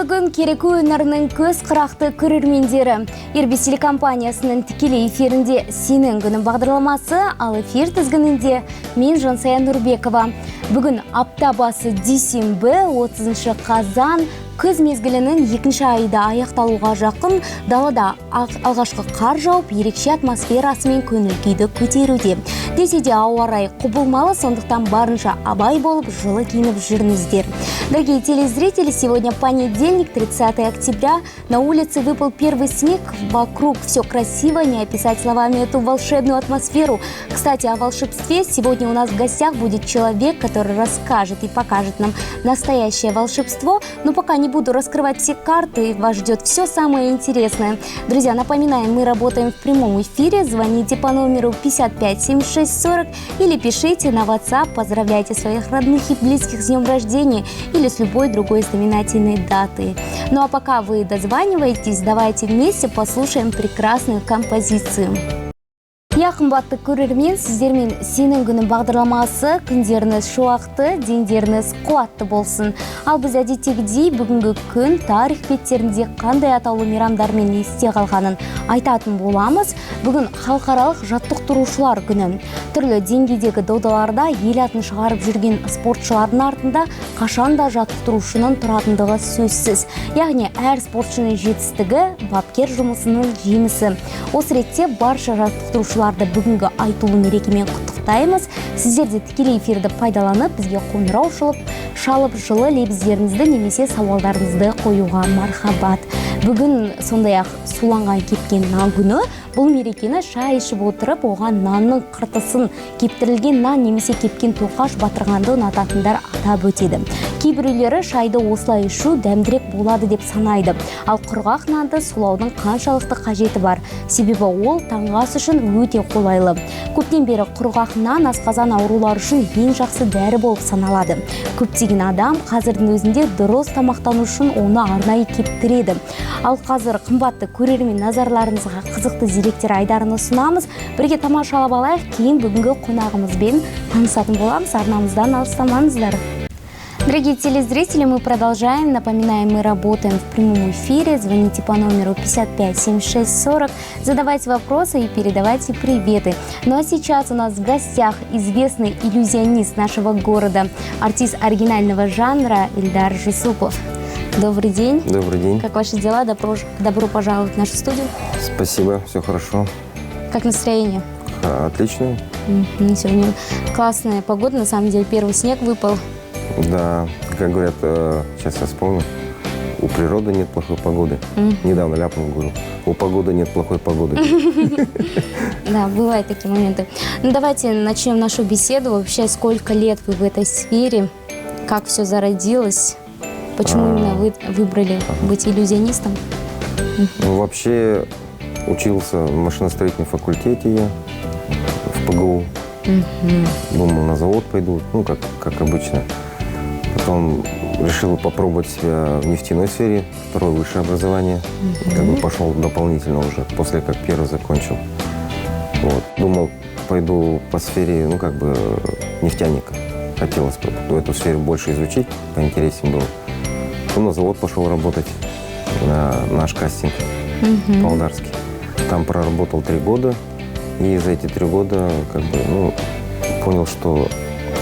Қайырлы күн, кереку өнерінің көз қырақты көрермендері. Ирбис телекомпаниясының тікелей эфирінде «Сенің күнің» бағдарламасы, ал эфир тізгінінде мен Жансая Нұрбекова. Бүгін апта басы дүйсенбі, 30 қазан, күз мезгілінің екінші айда аяқталуға жақын, далада алғашқы қар жауып, ерекше атмосферасымен көңіл күйді көтеруде. Десе де ауа райы құбылмалы, сондықтан барынша абай болып, жылы киініп жүріңіздер. Дорогие телезрители, сегодня понедельник, 30 октября. На улице выпал первый снег. Вокруг все красиво, не описать словами эту волшебную атмосферу. Кстати, о волшебстве. Сегодня у нас в гостях будет человек, который расскажет и покажет нам настоящее волшебство. Но пока не буду раскрывать все карты, вас ждет все самое интересное. Друзья, напоминаем, мы работаем в прямом эфире. Звоните по номеру 55 76 40 или пишите на WhatsApp, поздравляйте своих родных и близких с днем рождения или с любой другой знаменательной датой. Ну а пока вы дозваниваетесь, давайте вместе послушаем прекрасную композицию. Я қымбатты көрермен, сіздермен «Сенің күнің» бағдарламасы, күндеріңіз шуақты, дендеріңіз қуатты болсын. Ал біз әдеттегідей бүгінгі күн тарих беттерінде қандай атаулы мейрамдармен есте қалғанын айтатын боламыз. Бүгін халықаралық жаттықтырушылар күні. Түрлі деңгейдегі додаларда ел атын шығарып жүрген спортшылардың артында қашанда жаттықтырушының тұратындығы сөзсіз. Яғни әр спортшының жетістігі бапкер жұмысының жемісі. Осы ретте барша жаттықтырушыларды бүгінгі айтулы мерекемен құттықтаймыз. Сіздер де тікелей эфирді пайдаланып, бізге қоңырау шалып жылы лебіздеріңізді немесе сауалдарыңызды қоюға мархабат. Бүгін сондай-ақ суланған кепкен нан күні. Бұл мерекені шай ішіп отырып, оған нанның қыртысын, кептірілген нан немесе кепкен тоқаш батырғанды ұнататындар атап өтеді. Кейбіреулері шайды осылай ішу дәмдірек болады деп санайды. Ал құрғақ нанды сулаудың қаншалықты қажеті бар. Себебі ол таңғы ас үшін өте қолайлы. Көптен бері құрғақ нан асқазан аурулары үшін ең жақсы дәрі болып саналады. Көптеген адам қазірдің өзінде дұрыс тамақтану үшін оны арнайы кептіреді. Ал қазір қымбатты көрермен назарларыңызға қызықты директор айдарын ұсынамыз. Бірге тамашалап алайық, кейін бүгінгі қонағымызбен танысатын боламыз. Арнамыздан алыстамаңыздар. Дорогие телезрители, мы продолжаем. Напоминаем, мы работаем в прямом эфире. Звоните по номеру 55 76 40, задавайте вопросы и передавайте приветы. Ну а сейчас у нас в гостях известный иллюзионист нашего города, артист оригинального жанра Ильдар Жусупов. Добрый день. Добрый день. Как ваши дела? Добро пожаловать в нашу студию. Спасибо, все хорошо. Как настроение? Отлично. Сегодня классная погода, на самом деле первый снег выпал. Да, как говорят, сейчас я вспомню, у природы нет плохой погоды. Недавно ляпнул, говорю, у погоды нет плохой погоды. Да, бывают такие моменты. Ну давайте начнем нашу беседу. Вообще, сколько лет вы в этой сфере? Как все зародилось? Почему именно вы выбрали быть иллюзионистом? Ну, вообще учился в машиностроительном факультете я, в ПГУ. Думал, на завод пойду, ну, как обычно. Потом решил попробовать себя в нефтяной сфере, второе высшее образование. Как бы пошел дополнительно уже, после как первый закончил. Вот. Думал, пойду по сфере, ну, как бы нефтяника. Хотелось эту сферу больше изучить, поинтереснее было. Потом на завод пошел работать, на наш кастинг Павлодарский. Там проработал 3 года. И за эти 3 года, как бы, ну, понял, что,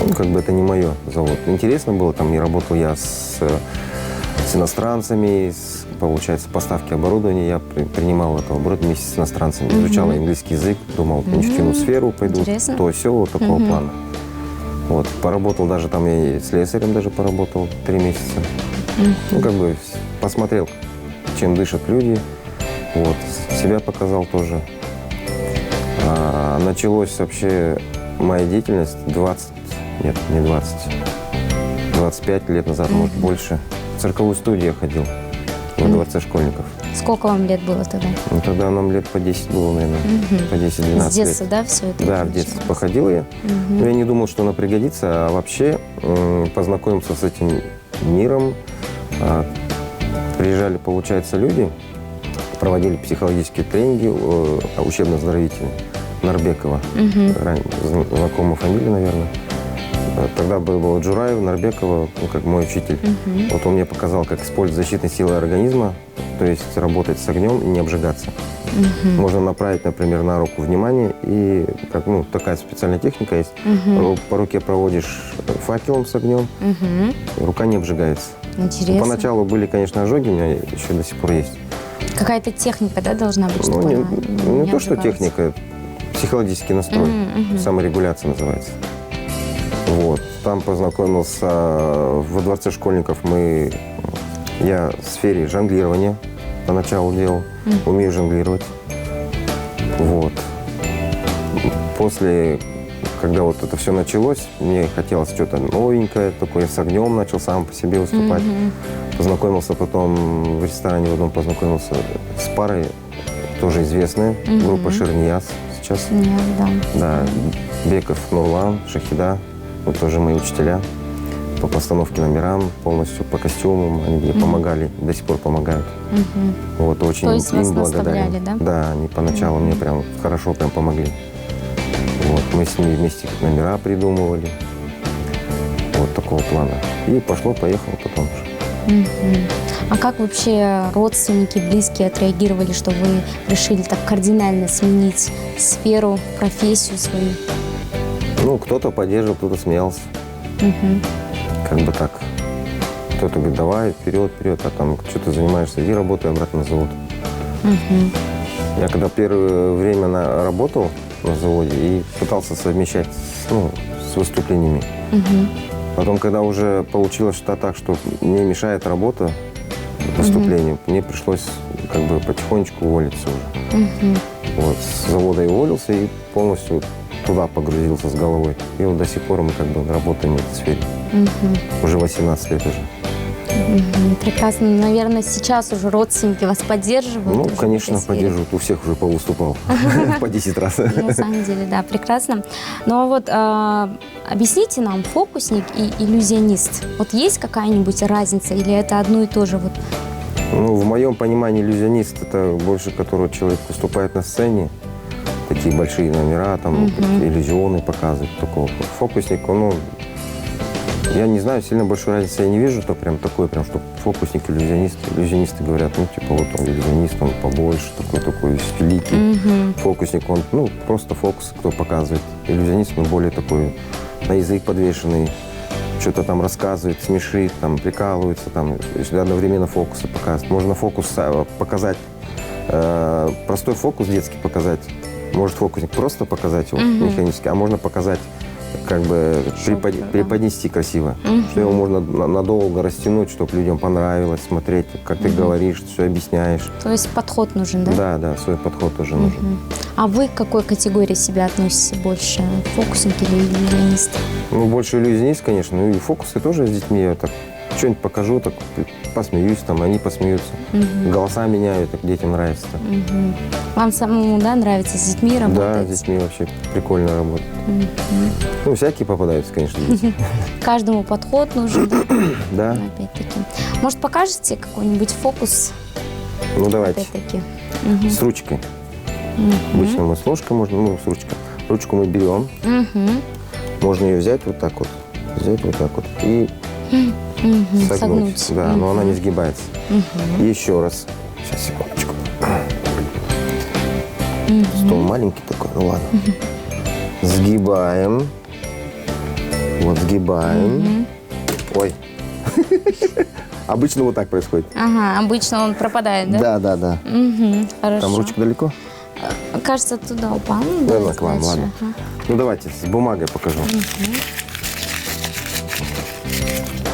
ну, как бы это не мое завод. Интересно было, там не работал я с иностранцами, получается, поставки оборудования. Я принимал это оборудование вместе с иностранцами, изучал английский язык, думал, в нефтяную сферу пойду, Интересно. то все вот такого плана. Вот, поработал даже там, я слесарем даже поработал 3 месяца. Ну, как бы посмотрел, чем дышат люди, вот, себя показал тоже. Началось вообще моя деятельность 25 лет назад, может, больше. В цирковую студию я ходил во дворце школьников. Сколько вам лет было тогда? Ну, тогда нам лет по 10 было, наверное, по 10-12 лет. С детства, да, все это? Да, в детстве походил я. Но я не думал, что она пригодится, а вообще познакомился с этим миром. Приезжали, получается, люди, проводили психологические тренинги учебно-оздоровительные. Нарбекова, знакомая фамилия, наверное. Тогда был Джураев, Нарбекова, ну, как мой учитель. Вот он мне показал, как использовать защитные силы организма, то есть работать с огнем и не обжигаться. Можно направить, например, на руку внимание, и как, ну, такая специальная техника есть. По руке проводишь факелом с огнем, рука не обжигается. Интересно. Поначалу были, конечно, ожоги, у меня еще до сих пор есть. Какая-то техника, да, должна быть, Ну, чтобы не, она не то, что обжигалась? техника, психологический настрой, саморегуляция называется. Вот. Там познакомился во дворце школьников. Я в сфере жонглирования поначалу делал, умею жонглировать. Вот. После, когда вот это все началось, мне хотелось что-то новенькое, такое, с огнем начал сам по себе выступать. Познакомился потом в ресторане в одном, познакомился с парой, тоже известная, группа Шернияз сейчас. Нет, да. Да, Беков, Нурлан, Шахида, вот тоже мои учителя по постановке номерам, полностью по костюмам, они мне помогали, до сих пор помогают. Вот, очень То есть им вас благодарен. наставляли, да? Да, они поначалу мне прям хорошо прям помогли. Вот, мы с ними вместе номера придумывали, вот такого плана. И пошло-поехало потом уже. А как вообще родственники, близкие отреагировали, что вы решили так кардинально сменить сферу, профессию свою? Ну, кто-то поддерживал, кто-то смеялся. Как бы так. Кто-то говорит, давай, вперед, вперед, а там что ты занимаешься, иди работай обратно на завод. Я когда первое время работал на заводе и пытался совмещать с выступлениями. Потом, когда уже получилось что-то так, что мне мешает работа выступлению, мне пришлось как бы потихонечку уволиться уже. Вот, с завода я уволился и полностью туда погрузился с головой. И вот до сих пор мы как бы работаем в этой сфере. Уже 18 лет уже. Прекрасно. Наверное, сейчас уже родственники вас поддерживают. Ну, уже в конечно, этой сфере. поддерживают. У всех уже повыступал. По 10 раз. На самом деле, да, прекрасно. Но вот объясните нам, фокусник и иллюзионист. Вот есть какая-нибудь разница или это одно и то же? Вот? Ну, в моем понимании иллюзионист – это больше, который человек выступает на сцене, такие большие номера, там, иллюзионы показывает. Такого. Фокусник, я не знаю, сильно большой разницы я не вижу, то прям такой, прям, что фокусник, иллюзионист. Иллюзионисты говорят, ну, типа, вот он иллюзионист, он побольше, такой великий. Фокусник, он, просто фокус, кто показывает. Иллюзионист, он более такой, на язык подвешенный, что-то там рассказывает, смешит, там, прикалывается, там, одновременно фокусы показывает. Можно фокус показать, простой фокус детский показать. Может фокусник просто показать его механически, а можно показать, как бы преподнести красиво. Что его можно надолго растянуть, чтобы людям понравилось смотреть, как ты говоришь, все объясняешь. То есть подход нужен, да? Да, свой подход тоже нужен. А вы к какой категории себя относите больше? Фокусник или иллюзионист? Ну, больше иллюзионист, конечно. Ну, и фокусы тоже с детьми. Я так что-нибудь покажу, так посмеюсь, там, они посмеются. Голоса меняю, так детям нравится. Вам самому, да, нравится с детьми работать? Да, с детьми вообще прикольно работать. Ну, всякие попадаются, конечно, дети. Каждому подход нужен, Да. опять-таки. Может, покажете какой-нибудь фокус? Ну, давайте. Опять-таки. С ручкой. Обычно мы с ложкой можно, с ручкой. Ручку мы берем. Можно ее взять вот так вот. И согнуть. Да, но она не сгибается. Еще раз. Сейчас, секундочку. Стол маленький такой, ну ладно. Сгибаем. Вот сгибаем. Ой. Обычно вот так происходит. Ага, обычно он пропадает, да? Да. Хорошо. Там ручка далеко? Кажется, туда упал. Наверное, к вам, ладно. Ну, давайте, с бумагой покажу.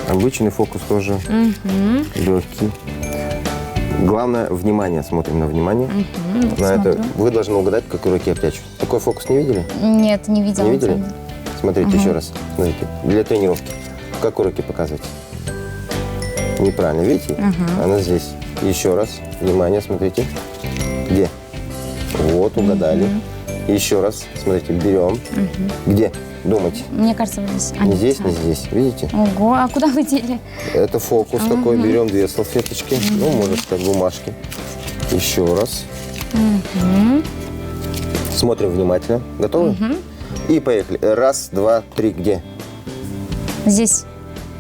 Обычный фокус тоже легкий. Главное, внимание. Смотрим на внимание. На это вы должны угадать, в какой руке я прячу. Такой фокус не видели? Нет, не видела. Не видели? Смотрите еще раз. Смотрите. Для тренировки. В какой руке показывать? Неправильно, видите? Она здесь. Еще раз. Внимание, смотрите. Где? Вот, угадали. Еще раз. Смотрите, берем. Где? Думайте. Мне кажется, вот здесь. Не здесь, не здесь. Видите? Ого, а куда вы дели? Это фокус такой. Берем 2 салфеточки. Ну, можно сказать, бумажки. Еще раз. Смотрим внимательно. Готовы? И поехали. 1, 2, 3. Где? Здесь?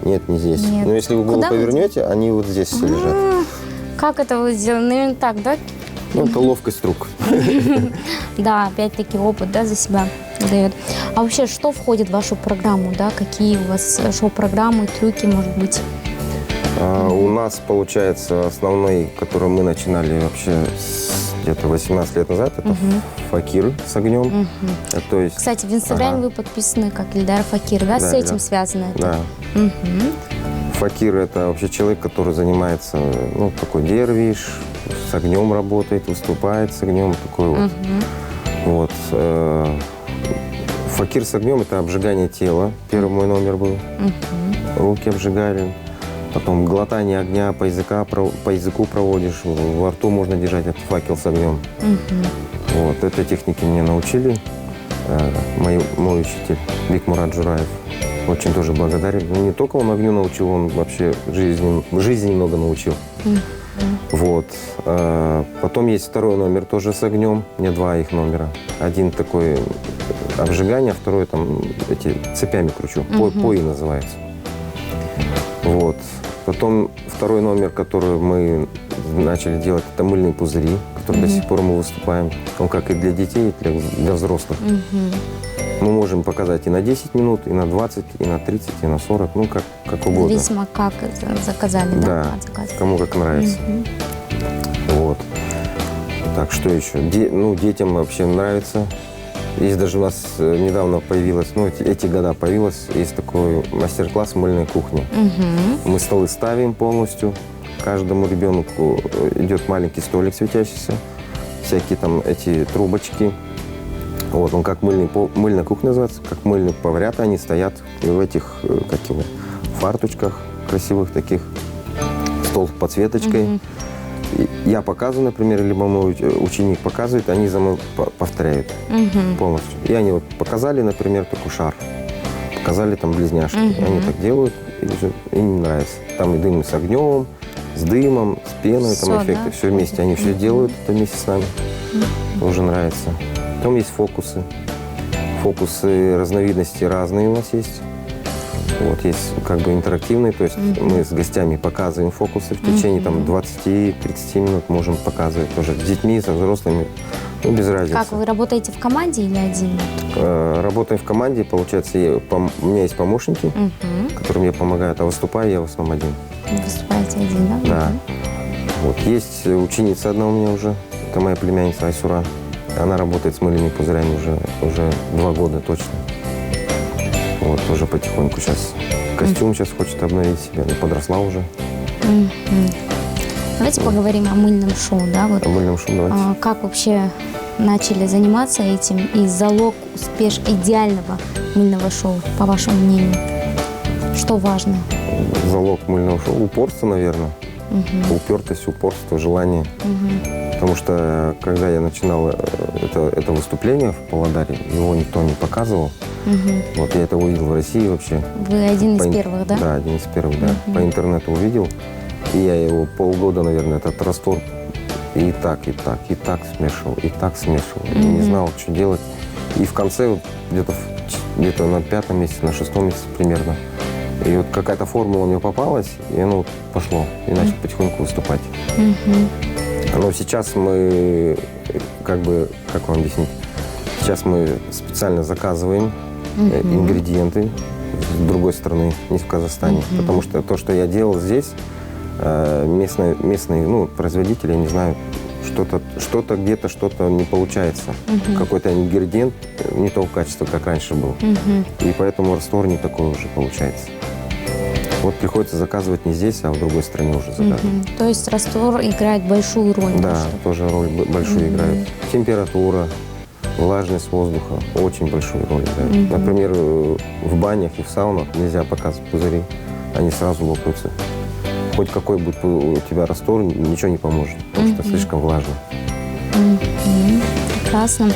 Нет, не здесь. Нет. Но если вы голову Куда вы повернете, они вот здесь все лежат. Как это вы сделали? Наверное, так, да? Ну, это ловкость рук. Да, опять-таки опыт, да, за себя дает. А вообще, что входит в вашу программу, да? Какие у вас шоу-программы, трюки, может быть? У нас, получается, основной, который мы начинали вообще где-то 18 лет назад, это факир с огнем. То есть, Кстати, в Инстаграме вы подписаны как Ильдар Факир, да? Да, С этим да. связано это? да. Факир – это вообще человек, который занимается, ну, такой дервиш, с огнем работает, выступает с огнем, такой вот. Вот. Факир с огнем – это обжигание тела. Первый мой номер был. Руки обжигали. Потом глотание огня по языку проводишь. Во рту можно держать этот факел с огнем. Вот. Этой технике меня научили. Мой учитель Бикмурат Джураев. Очень тоже благодарен. Ну, не только он огню научил, он вообще жизни много научил. Вот. Потом есть второй номер тоже с огнем. У меня два их номера. Один такой обжигание, а второй там эти цепями кручу. Пои называется. Вот. Потом второй номер, который мы начали делать, это мыльные пузыри, которые до сих пор мы выступаем. Он как и для детей, и для взрослых. Мы можем показать и на 10 минут, и на 20, и на 30, и на 40, ну, как угодно. Зависимо, как заказали, да? Да, от заказа. кому как нравится. Вот. Так, что еще? Детям вообще нравится. Есть даже у нас недавно появилось, ну, эти года появилось, есть такой мастер-класс «Мыльная кухня». Мы столы ставим полностью. Каждому ребенку идет маленький столик светящийся. Всякие там эти трубочки. Вот, он как мыльная кухня называется, как мыльные поварята, они стоят в этих, фарточках красивых таких, стол с подсветочкой. И я показываю, например, либо мой ученик показывает, они за мной повторяют полностью. И они вот показали, например, такой шар, показали там близняшки. Они так делают, и им нравится. Там и дым с огнем, с дымом, с пеной, там Всё, эффекты, да? все вместе. Они все делают это вместе с нами. Тоже нравится. Потом есть фокусы. Фокусы разновидности разные у нас есть. Вот, есть как бы интерактивные, то есть мы с гостями показываем фокусы в течение там 20-30 минут, можем показывать тоже с детьми, со взрослыми, ну, без разницы. Как, вы работаете в команде или один? Работаем в команде, получается, у меня есть помощники, которые мне помогают, а выступаю я в основном один. Вы выступаете один, да? Да. Вот, есть ученица одна у меня уже, это моя племянница Айсура. Она работает с мыльными пузырями уже 2 года точно. Вот, тоже потихоньку сейчас. Костюм сейчас хочет обновить себя, ну, подросла уже. Давайте поговорим о мыльном шоу, да? Вот, О мыльном шоу давайте. как вообще начали заниматься этим и залог идеального мыльного шоу, по вашему мнению? Что важно? Залог мыльного шоу. Упорство, наверное. Упертость, упорство, желание. Потому что, когда я начинал это выступление в Павлодаре, его никто не показывал. Вот я это увидел в России вообще. Вы один из первых, да? Да, один из первых, да. По интернету увидел. И я его полгода, наверное, этот раствор и так смешивал, и так смешивал. Я не знал, что делать. И в конце, где-то на 5-м месяце, на 6-м месяце примерно, и вот какая-то формула мне попалась, и оно вот пошло. И начал потихоньку выступать. Но сейчас мы, как вам объяснить, сейчас мы специально заказываем ингредиенты с другой страны, не в Казахстане. Потому что то, что я делал здесь, местные производители, я не знаю, что-то где-то что-то не получается. Какой-то ингредиент не того качества, как раньше был. И поэтому раствор не такой уже получается. Вот приходится заказывать не здесь, а в другой стране уже заказывать. То есть раствор играет большую роль? Да, тоже роль большую играет. Температура, влажность воздуха очень большую роль играет. Например, в банях и в саунах нельзя показывать пузыри, они сразу лопаются. Хоть какой будет у тебя раствор, ничего не поможет, потому что слишком влажно. Прекрасно.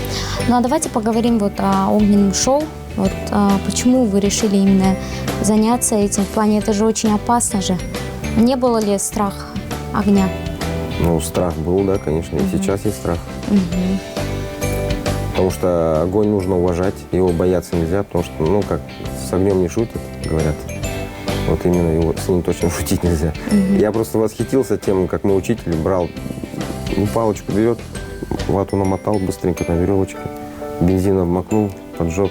Ну а давайте поговорим вот о огненном шоу. Вот почему вы решили именно заняться этим? В плане, это же очень опасно же. Не было ли страха огня? Ну, страх был, да, конечно. И сейчас есть страх. Потому что огонь нужно уважать, его бояться нельзя, потому что, как с огнем не шутят, говорят. Вот именно его, с ним точно шутить нельзя. Я просто восхитился тем, как мой учитель брал, палочку берет, вату намотал быстренько на веревочке, бензин обмакнул, поджег.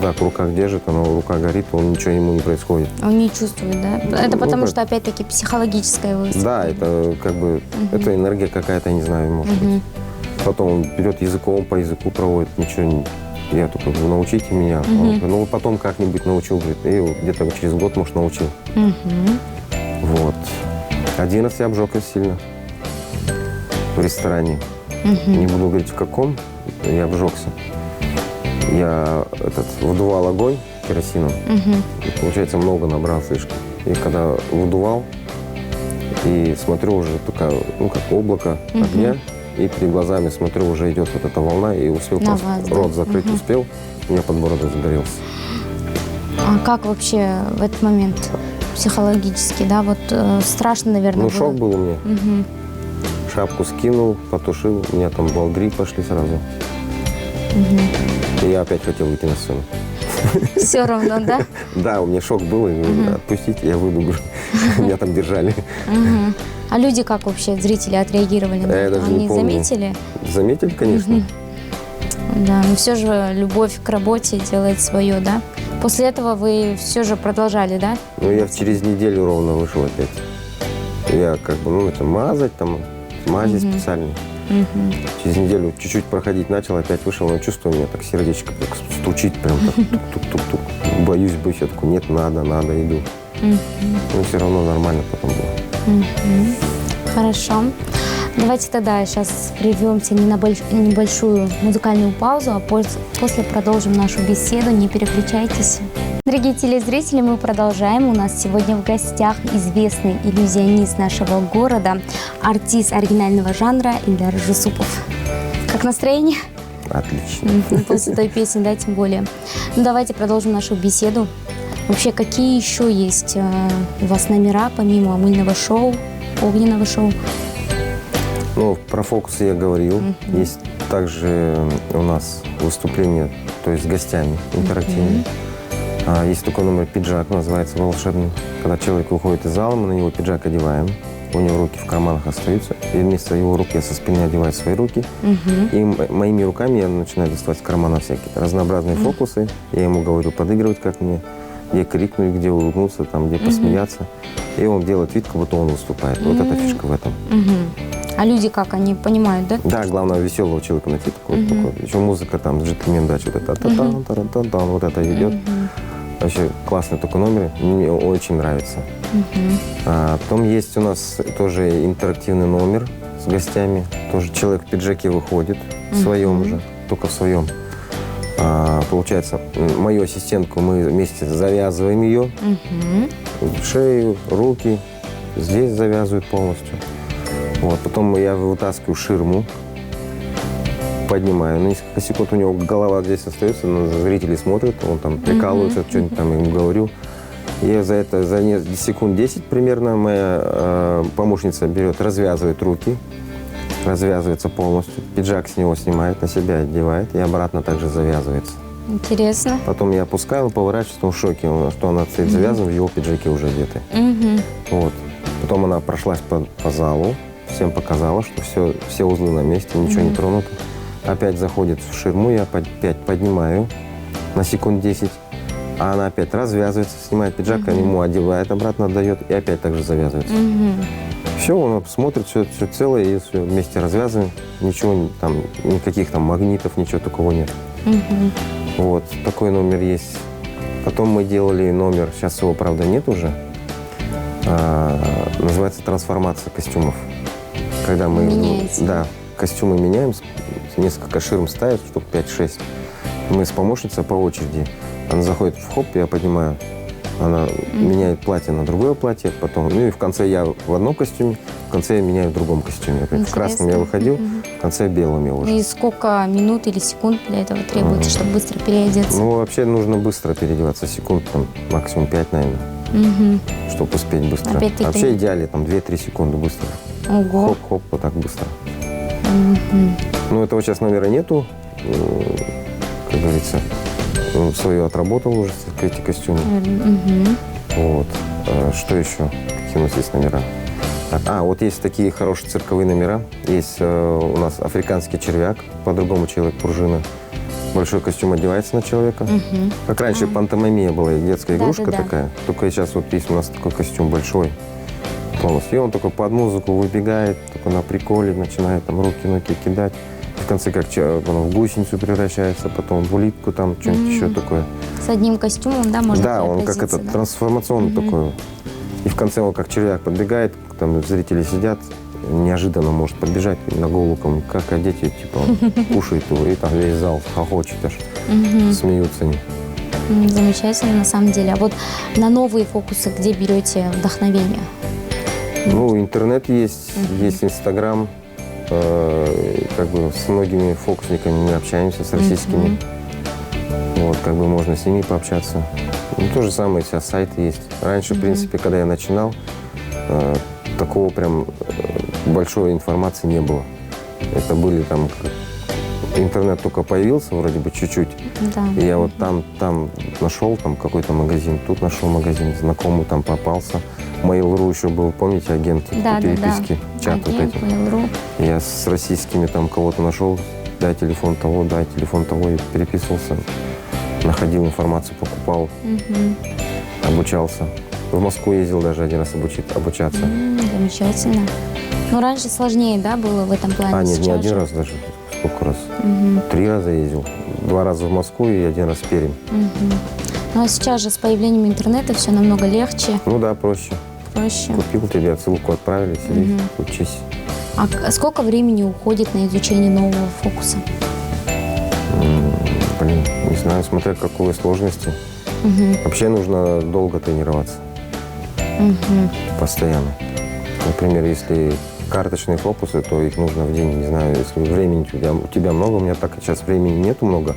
Так, в руках держит, но рука горит, он ничего ему не происходит. Он не чувствует, да? Это потому что, опять-таки, психологическое высоко. Да, это как бы, это энергия какая-то, не знаю, может быть. Потом он берет языком, по языку проводит, ничего не... Я только говорю, научите меня. Он, ну, потом как-нибудь научил, говорит, и вот где-то через год, может, научил. Вот. Один раз я обжегся сильно в ресторане. Не буду говорить, в каком, я обжегся. Я выдувал огонь керосином, и, получается, много набрал слишком. И когда выдувал, и смотрю уже такая, ну, как облако огня, и перед глазами смотрю, уже идет вот эта волна, и успел На просто вас, да? рот закрыть успел, у меня подбородок загорелся. А как вообще в этот момент психологически, да? Вот страшно, наверное, Ну, было. шок был у меня. Шапку скинул, потушил, у меня там волдыри пошли сразу. И я опять хотел выйти на сцену. Все равно, да? Да, у меня шок был, и говорю, отпустите, я выйду. Меня там держали. А люди как вообще, зрители, отреагировали на Я это? даже не Они помню. заметили? Заметили, конечно. Да, но все же любовь к работе делает свое, да? После этого вы все же продолжали, да? Ну, я через неделю ровно вышел опять. Я как бы, ну, это мазать там, мази специальные. Через неделю чуть-чуть проходить начал, опять вышел, но чувствую, у меня так сердечко так стучит, прям так тук-тук-тук-тук. Боюсь быть, я такой, нет, надо, иду. Но все равно нормально потом было. Хорошо. Давайте тогда сейчас прервемся на небольшую музыкальную паузу, а после продолжим нашу беседу. Не переключайтесь. Дорогие телезрители, мы продолжаем. У нас сегодня в гостях известный иллюзионист нашего города, артист оригинального жанра Ильдар Жусупов. Как настроение? Отлично. После той песни, да, тем более. Ну, давайте продолжим нашу беседу. Вообще, какие еще есть у вас номера, помимо мыльного шоу, огненного шоу? Ну, про фокусы я говорил. Есть также у нас выступления, то есть с гостями интерактивные. Есть такой номер «Пиджак», называется «Волшебный». Когда человек выходит из зала, мы на него пиджак одеваем, у него руки в карманах остаются, и вместо его рук я со спины одеваю свои руки, и моими руками я начинаю доставать из кармана всякие разнообразные фокусы. Я ему говорю подыгрывать, как мне, где крикнуть, где улыбнуться, там, где посмеяться. И он делает вид, как будто он выступает. Вот эта фишка в этом. А люди как, они понимают, да? Да, главное веселого человека найти такой. Еще музыка там, джентльмен, да, что-то та-та-та-та-та-та, вот это идет. Вообще классный такой номер, мне очень нравится. Потом есть у нас тоже интерактивный номер с гостями. Тоже человек в пиджаке выходит, в своем же, только в своем. Получается, мою ассистентку мы вместе завязываем ее, шею, руки, здесь завязывают полностью. Вот, потом я вытаскиваю ширму, поднимаю. На несколько секунд у него голова здесь остается, но зрители смотрят, он там прикалывается, что-нибудь там ему говорю. И за это, за секунд 10 примерно моя помощница берет, развязывает руки, развязывается полностью, пиджак с него снимает, на себя одевает и обратно также завязывается. Интересно. Потом я опускаю, он поворачивается, он в шоке, что она стоит завязана, в его пиджаке уже одеты. Вот. Потом она прошлась по залу, всем показала, что все узлы на месте, ничего не тронуто. Опять заходит в ширму, я опять поднимаю на секунд 10, а она опять развязывается, снимает пиджак, а ему одевает, обратно отдает и опять также завязывается. Все, он смотрит, все целое, и все вместе развязываем. Ничего там, никаких там магнитов, ничего такого нет. Вот, такой номер есть. Потом мы делали номер, сейчас его, правда, нет уже, называется «Трансформация костюмов». Когда мы, меняете? да, костюмы меняем, несколько ширм ставят, штук 5-6. Мы с помощницей по очереди. Она заходит в хоп, я поднимаю. Она меняет платье на другое платье, потом, ну и в конце я в одном костюме, в конце я меняю в другом костюме. Например, в красном я выходил, в конце белым я уже. И сколько минут или секунд для этого требуется, чтобы быстро переодеться? Ну, вообще нужно быстро переодеваться, секунд там максимум 5, наверное, чтобы успеть быстро. Опять-таки. Вообще идеале там 2-3 секунды быстро. Ого. Хоп-хоп, вот так быстро. Ну, этого сейчас номера нету, как говорится. Свое отработал уже эти костюмы. Вот. Что еще? Какие у нас есть номера? Так, вот есть такие хорошие цирковые номера. Есть у нас африканский червяк, по-другому человек-пружина. Большой костюм одевается на человека. Как раньше пантомимия была, детская игрушка такая. Только сейчас вот есть у нас такой костюм большой полностью. И он только под музыку выбегает, только на приколе начинает там руки-ноги кидать. В конце как он в гусеницу превращается, потом в улитку, там что-нибудь еще такое. С одним костюмом, да, можно Да, он как этот трансформационный такой. И в конце он как червяк подбегает, там зрители сидят, неожиданно может подбежать на голову кому, как дети, типа, он кушает его, и там весь зал хохочет аж, смеются они. Замечательно, на самом деле. А вот на новые фокусы где берете вдохновение? Ну, интернет есть, есть Инстаграм. Как бы с многими фокусниками мы общаемся, с российскими. Вот, как бы можно с ними пообщаться. Ну, то же самое, сейчас сайты есть. Раньше, в принципе, когда я начинал, такого прям большой информации не было. Это были там... Интернет только появился, вроде бы, чуть-чуть. Да. И я вот там нашел там какой-то магазин, тут нашел магазин, знакомый там попался. Mail.ru еще был, помните, агент по переписке, чат вот эти. Mail.ru. Я с российскими там кого-то нашел, дай телефон того, и переписывался. Находил информацию, покупал, обучался. В Москву ездил даже один раз обучаться. Замечательно. Но раньше сложнее, да, было в этом плане? Нет, не один раз даже. Сколько раз? 3 раза ездил. 2 раза в Москву и 1 раз в Пермь. Ну а сейчас же с появлением интернета все намного легче. Ну да, проще. Проще. Купил тебе, ссылку отправили, сиди, учись. А сколько времени уходит на изучение нового фокуса? Блин, не знаю, смотря какой сложности. Вообще нужно долго тренироваться. Постоянно. Например, если карточные фокусы, то их нужно в день, не знаю, если времени у тебя много, у меня так сейчас времени нету много,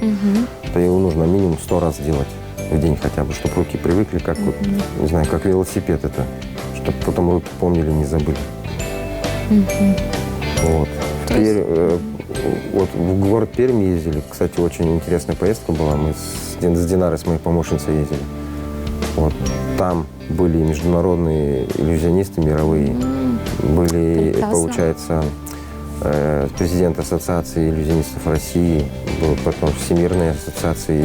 то его нужно минимум 100 раз делать в день хотя бы, чтобы руки привыкли, как вот, не знаю, как велосипед это, чтобы потом руки помнили, не забыли. Вот. Вот в город Пермь ездили, кстати, очень интересная поездка была, мы с Динарой, с моей помощницей ездили. Вот. Там были международные иллюзионисты мировые, были, получается, президент Ассоциации иллюзионистов России, был потом Всемирной ассоциации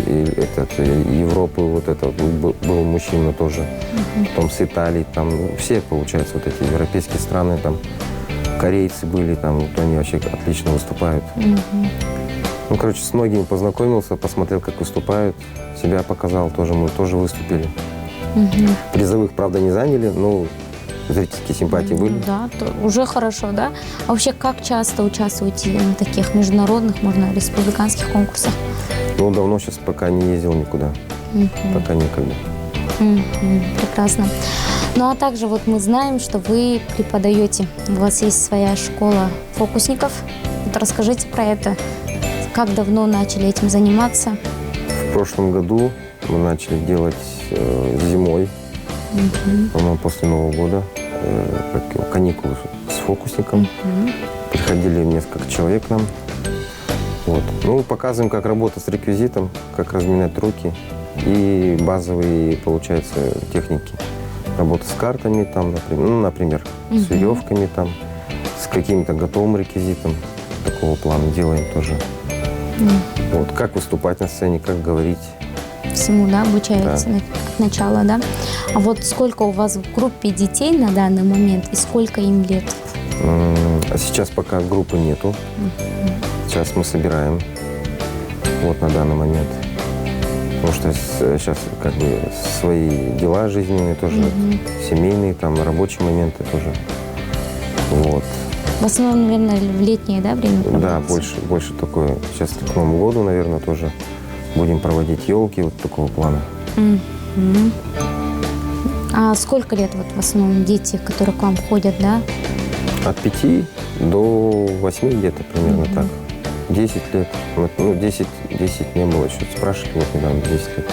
Европы, вот это был мужчина тоже, потом с Италии, там все, получается, вот эти европейские страны, там корейцы были, там вот они вообще отлично выступают. Ну, короче, с многими познакомился, посмотрел, как выступают, себя показал, тоже мы тоже выступили. Призовых, правда, не заняли, но зрительские симпатии были. Да, уже хорошо, да? А вообще, как часто участвуете на таких международных, можно, республиканских конкурсах? Ну, давно сейчас пока не ездил никуда. Пока некогда. Прекрасно. Ну, а также вот мы знаем, что вы преподаете. У вас есть своя школа фокусников. Вот расскажите про это. Как давно начали этим заниматься? В прошлом году мы начали делать зимой, по-моему, после Нового года, каникулы с фокусником. Приходили несколько человек к нам. Вот. Ну, показываем, как работать с реквизитом, как разминать руки и базовые, получается, техники. Работа с картами, там, например, с веревками, там, с каким-то готовым реквизитом. Такого плана делаем тоже. Вот. Как выступать на сцене, как говорить. Всему, да, обучаются от начала, да? А вот сколько у вас в группе детей на данный момент и сколько им лет? А сейчас пока группы нету. Сейчас мы собираем. Вот на данный момент. Потому что сейчас как бы свои дела жизненные тоже, семейные, там, рабочие моменты тоже. Вот. В основном, наверное, в летнее, да, время проводится? Да, больше такое. Сейчас к Новому году, наверное, тоже будем проводить елки вот такого плана. А сколько лет вот в основном дети, которые к вам ходят, да? От 5 до 8 где-то примерно так. 10 лет. Ну, 10 не было еще. Спрашивали вот недавно, 10 лет.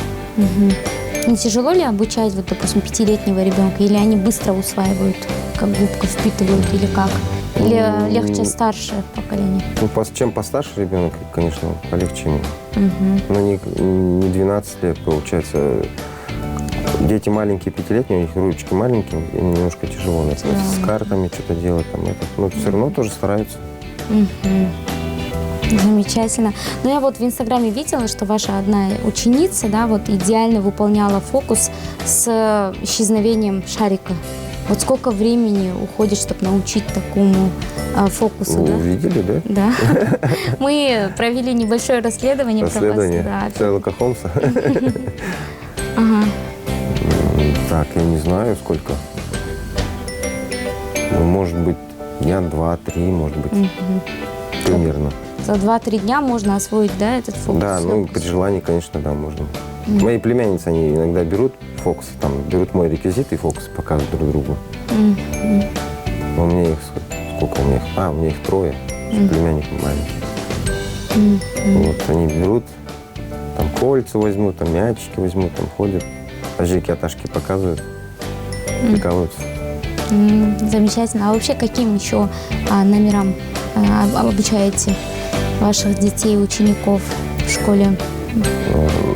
Не тяжело ли обучать, вот, допустим, 5-летнего ребенка? Или они быстро усваивают, как губка впитывают, или как? Или легче старшее поколение? Ну, чем постарше ребенок, конечно, полегче ему. Но не 12 лет, получается. Дети маленькие, 5-летние, у них ручки маленькие, им немножко тяжело с картами что-то делать. Там, это. Но все равно тоже стараются. Замечательно. Но я вот в Инстаграме видела, что ваша одна ученица, да, вот идеально выполняла фокус с исчезновением шарика. Вот сколько времени уходит, чтобы научить такому фокусу, Вы да? увидели, да? Да. Мы провели небольшое расследование. Расследование Да. Шерлока Холмса. Ага. Так, я не знаю, сколько. Ну, может быть, дня 2-3, может быть. Примерно. За 2-3 дня можно освоить, да, этот фокус? Да, ну, при желании, конечно, да, можно. Мои племянницы, они иногда берут фокус, там, берут мой реквизит и фокус показывают друг другу. У меня их, сколько у меня их? У меня их 3, племянник маленький. Вот, они берут, там, кольца возьмут, там, мячики возьмут, там, ходят, ажики-аташки показывают, прикалываются. Замечательно. А вообще каким еще номерам обучаете ваших детей, учеников в школе?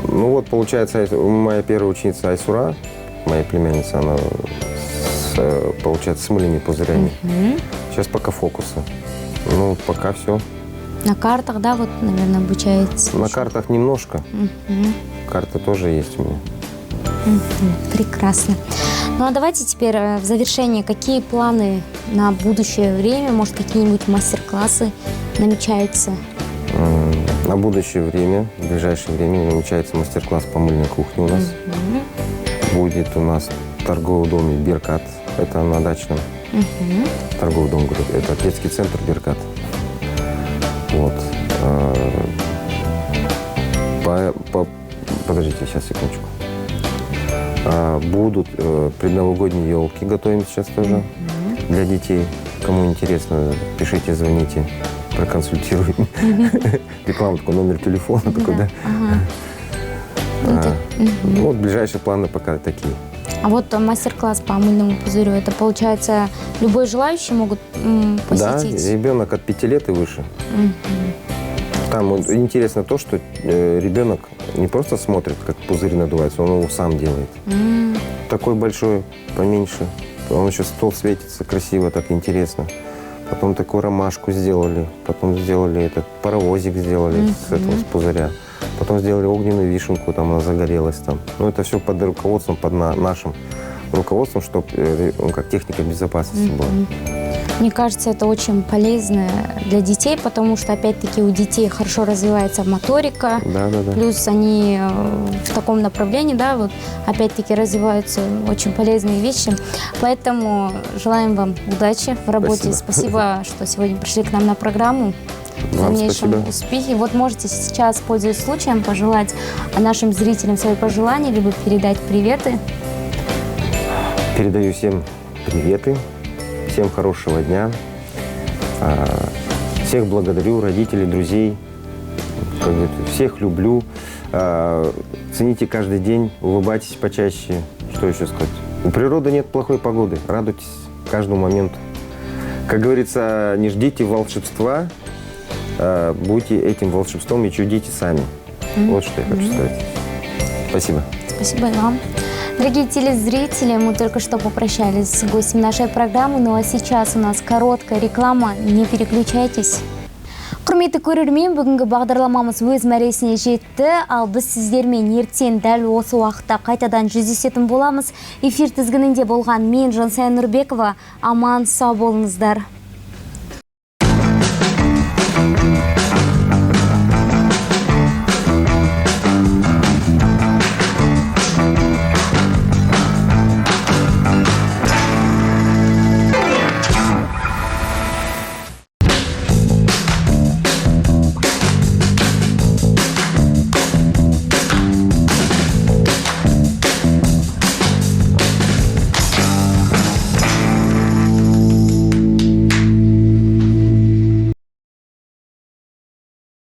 Ну вот, получается, моя первая ученица Айсура, моя племянница, она, получается, с мыльными пузырями. Сейчас пока фокусы. Ну, пока все. На картах, да, вот, наверное, обучаетесь? На картах немножко. Карты тоже есть у меня. Прекрасно. Ну а давайте теперь в завершение, какие планы на будущее время, может, какие-нибудь мастер-классы намечаются? На будущее время, в ближайшее время намечается мастер-класс по мыльной кухне у нас. Будет у нас в торговом доме Беркат, это на Дачном. Торговый дом, говорю, это детский центр Беркат. Вот. Подождите, сейчас, секундочку. Будут предновогодние елки готовим сейчас тоже для детей. Кому интересно, пишите, звоните, проконсультируем. Реклама, такой номер телефона, такой, да. Ну, вот ближайшие планы пока такие. А вот мастер-класс по мыльному пузырю, это, получается, любой желающий могут посетить? Да, ребенок от 5 лет и выше. Там интересно то, что ребенок не просто смотрит, как пузырь надувается, он его сам делает. Такой большой, поменьше. Он еще стол светится красиво, так интересно. Потом такую ромашку сделали, потом сделали этот паровозик сделали с этого, с пузыря. Потом сделали огненную вишенку, там она загорелась там. Ну, это все под руководством, под нашим руководством, чтобы как техника безопасности была. Мне кажется, это очень полезно для детей, потому что, опять-таки, у детей хорошо развивается моторика. Да. Плюс они в таком направлении, да, вот, опять-таки, развиваются очень полезные вещи. Поэтому желаем вам удачи в работе. Спасибо, что сегодня пришли к нам на программу. В дальнейшем успехи. Вот можете сейчас, пользуясь случаем, пожелать нашим зрителям свои пожелания, либо передать приветы. Передаю всем приветы. Всем хорошего дня. Всех благодарю, родителей, друзей. Всех люблю. Цените каждый день, улыбайтесь почаще. Что еще сказать? У природы нет плохой погоды. Радуйтесь каждому моменту. Как говорится, не ждите волшебства, будьте этим волшебством и чудите сами. Вот что я хочу сказать. Спасибо. Спасибо и вам. Дорогие телезрители, мы только что попрощались с гостем нашей программы, ну а сейчас у нас короткая реклама, не переключайтесь. Құрметті көрермен, бүгінгі бағдарламамыз өз мәресіне жетті, ал біз сіздермен ертең дәл осы уақытта қайтадан жүздесетін боламыз. Эфир тізгінінде болған мен Жансая Нұрбекова, аман сау болыңыздар.